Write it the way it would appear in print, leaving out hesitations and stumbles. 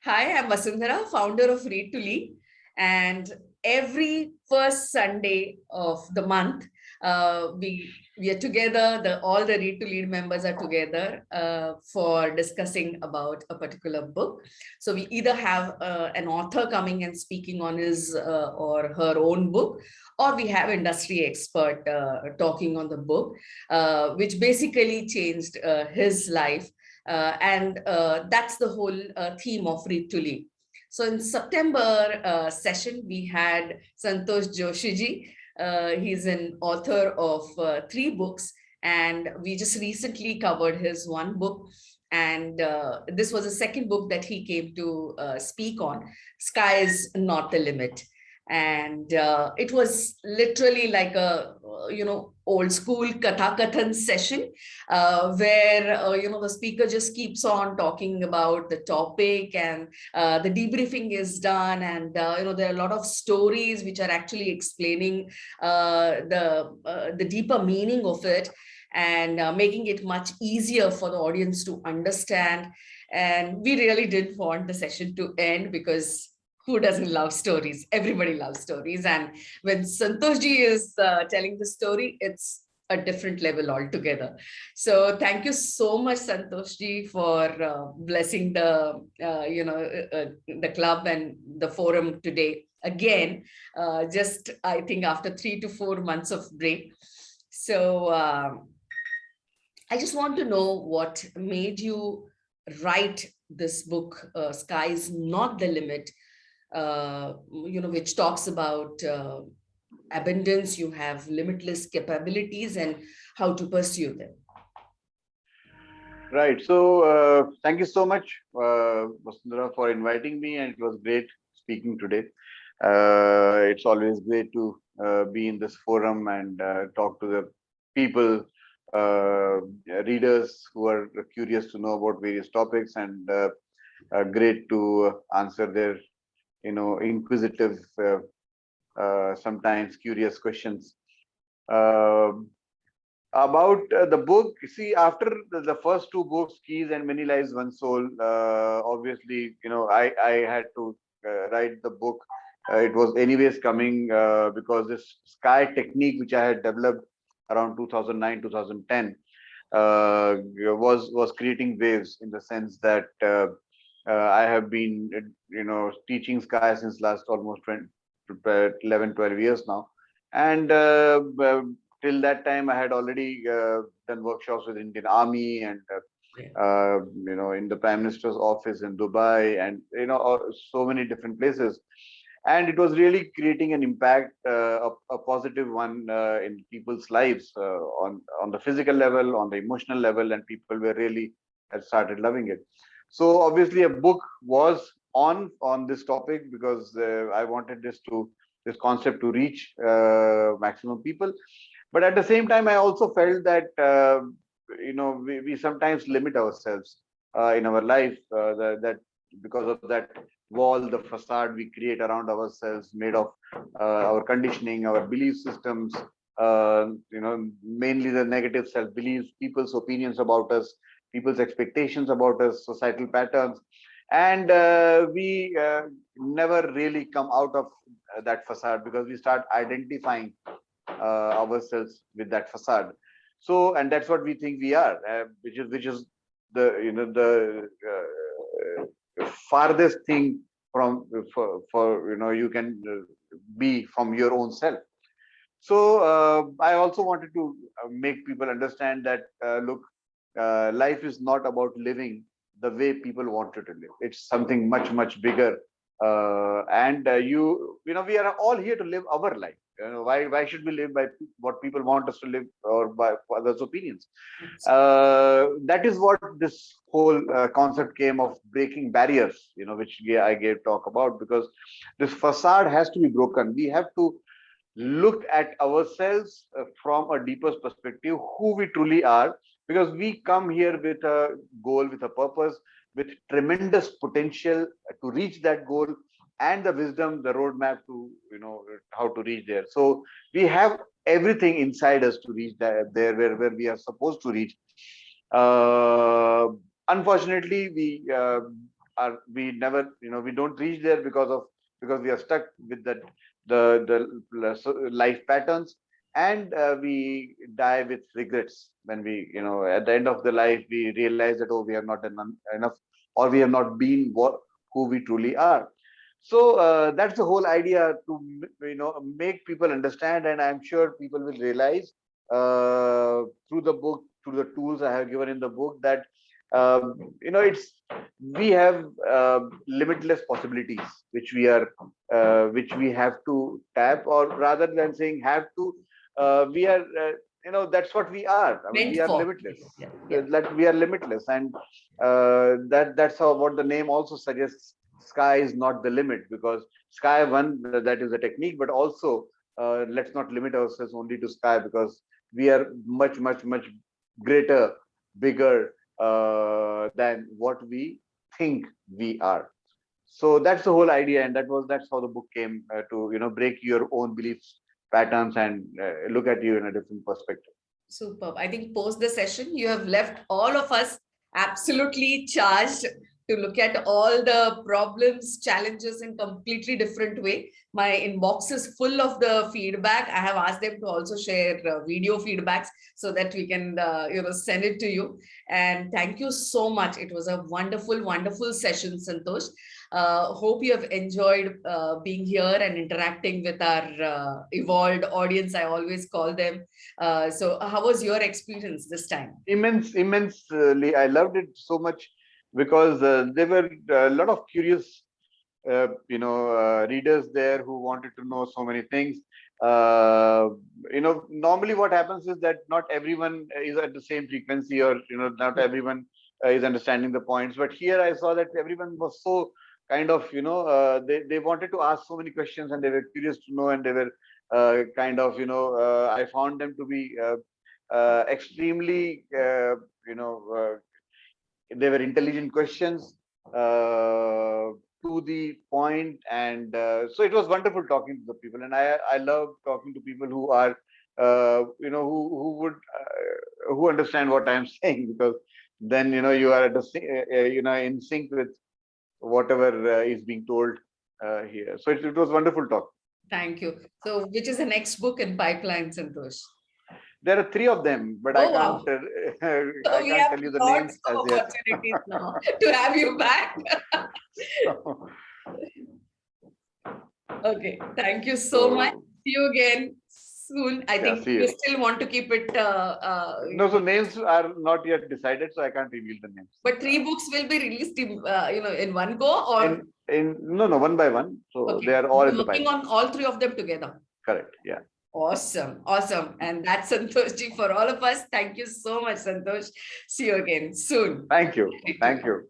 Hi, I'm Vasundhara, founder of Read to Lead. And every first Sunday of the month, we are together. All the Read to Lead members are together for discussing about a particular book. So we either have an author coming and speaking on his or her own book, or we have industry expert talking on the book, which basically changed his life, and that's the whole theme of Read to Lead. So in September session, we had Santosh Joshi ji. He's an author of 3 books, and we just recently covered his one book. And this was the second book that he came to speak on. Sky is not the limit. And it was literally like a old school katha kathan session, where the speaker just keeps on talking about the topic, and the debriefing is done, and there are a lot of stories which are actually explaining the deeper meaning of it, and making it much easier for the audience to understand. And we really did want the session to end, because who doesn't love stories? Everybody loves stories. And when Santosh ji is telling the story, it's a different level altogether. So thank you so much, Santosh ji, for blessing the club and the forum today. Again, just I think after 3 to 4 months of break. So I just want to know what made you write this book, Sky is Not the Limit, which talks about abundance. You have limitless capabilities and how to pursue them. Right. So thank you so much, Vasundhara, for inviting me, and it was great speaking today. It's always great to be in this forum and talk to the people, readers who are curious to know about various topics, and great to answer their, inquisitive, sometimes curious questions. About the book, see, after the first 2 books, Keys and Many Lives, One Soul, obviously, I had to write the book. It was anyways coming, because this sky technique, which I had developed around 2009, 2010, was creating waves, in the sense that I have been, teaching sky since last almost 11, 12 years now. And till that time, I had already done workshops with Indian Army, and in the Prime Minister's office in Dubai, and so many different places. And it was really creating an impact, a positive one, in people's lives, on the physical level, on the emotional level, and people were really had started loving it. So obviously, a book was on this topic, because I wanted this concept to reach maximum people. But at the same time, I also felt that we sometimes limit ourselves in our life, that because of that wall, the facade we create around ourselves, made of our conditioning, our belief systems, mainly the negative self beliefs, people's opinions about us, people's expectations about us, societal patterns, and we never really come out of that facade, because we start identifying ourselves with that facade. So, and that's what we think we are, which is the farthest thing from for you can be from your own self. So I also wanted to make people understand that look, life is not about living the way people want you to live. It's something much bigger, and we are all here to live our life. Why should we live by what people want us to live, or by others' opinions? That is what this whole concept came of, breaking barriers, which I gave talk about, because this facade has to be broken. We have to look at ourselves from a deeper perspective, who we truly are, because we come here with a goal, with a purpose, with tremendous potential to reach that goal, and the wisdom, the roadmap to how to reach there. So we have everything inside us to reach there, where we are supposed to reach. Unfortunately, we we never, we don't reach there because we are stuck with the life patterns, and we die with regrets when we, at the end of the life we realize that, oh, we have not done enough, or we have not been who we truly are. So that's the whole idea, to make people understand, and I'm sure people will realize through the book, through the tools I have given in the book, that it's we have limitless possibilities which we have to tap, or rather than saying have to, we are that's what we are. I mean, Meant we are for. limitless. Yeah, yeah. That we are limitless, and that's how what the name also suggests. Sky is not the limit, because sky, one, that is a technique, but also let's not limit ourselves only to sky, because we are much, much, much greater, bigger than what we think we are. So that's the whole idea, and that's how the book came, to break your own beliefs patterns, and look at you in a different perspective. Superb. I think post the session, you have left all of us absolutely charged to look at all the problems, challenges in completely different way. My inbox is full of the feedback. I have asked them to also share video feedbacks so that we can, send it to you. And thank you so much. It was a wonderful, wonderful session, Santosh. Hope you have enjoyed being here and interacting with our evolved audience. I always call them. So how was your experience this time? Immensely. I loved it so much, because there were a lot of curious, readers there who wanted to know so many things. Normally what happens is that not everyone is at the same frequency, or not everyone is understanding the points. But here I saw that everyone was so kind of, they wanted to ask so many questions, and they were curious to know, and they were kind of, I found them to be extremely, they were intelligent questions, to the point, and so it was wonderful talking to the people, and I love talking to people who are, who would, who understand what I'm saying, because then you are at in sync with whatever is being told here. So it was wonderful talk. Thank you. So which is the next book in pipeline, Santosh? There are three of them, but I Oh, can't wow. So I we can't have tell you the lots names as of yet. opportunities now to have you back. Okay. Thank you so much. So See you again soon. I yeah, think see you you. still want to keep it, No, so names are not yet decided, so I can't reveal the names. but three books will be released in one go, or In no, one by one. So they okay. are all in You're the working pipeline. on all three of them together. Correct. Yeah. Awesome. Awesome. And that's Santosh ji for all of us. Thank you so much, Santosh. See you again soon. Thank you. Thank you.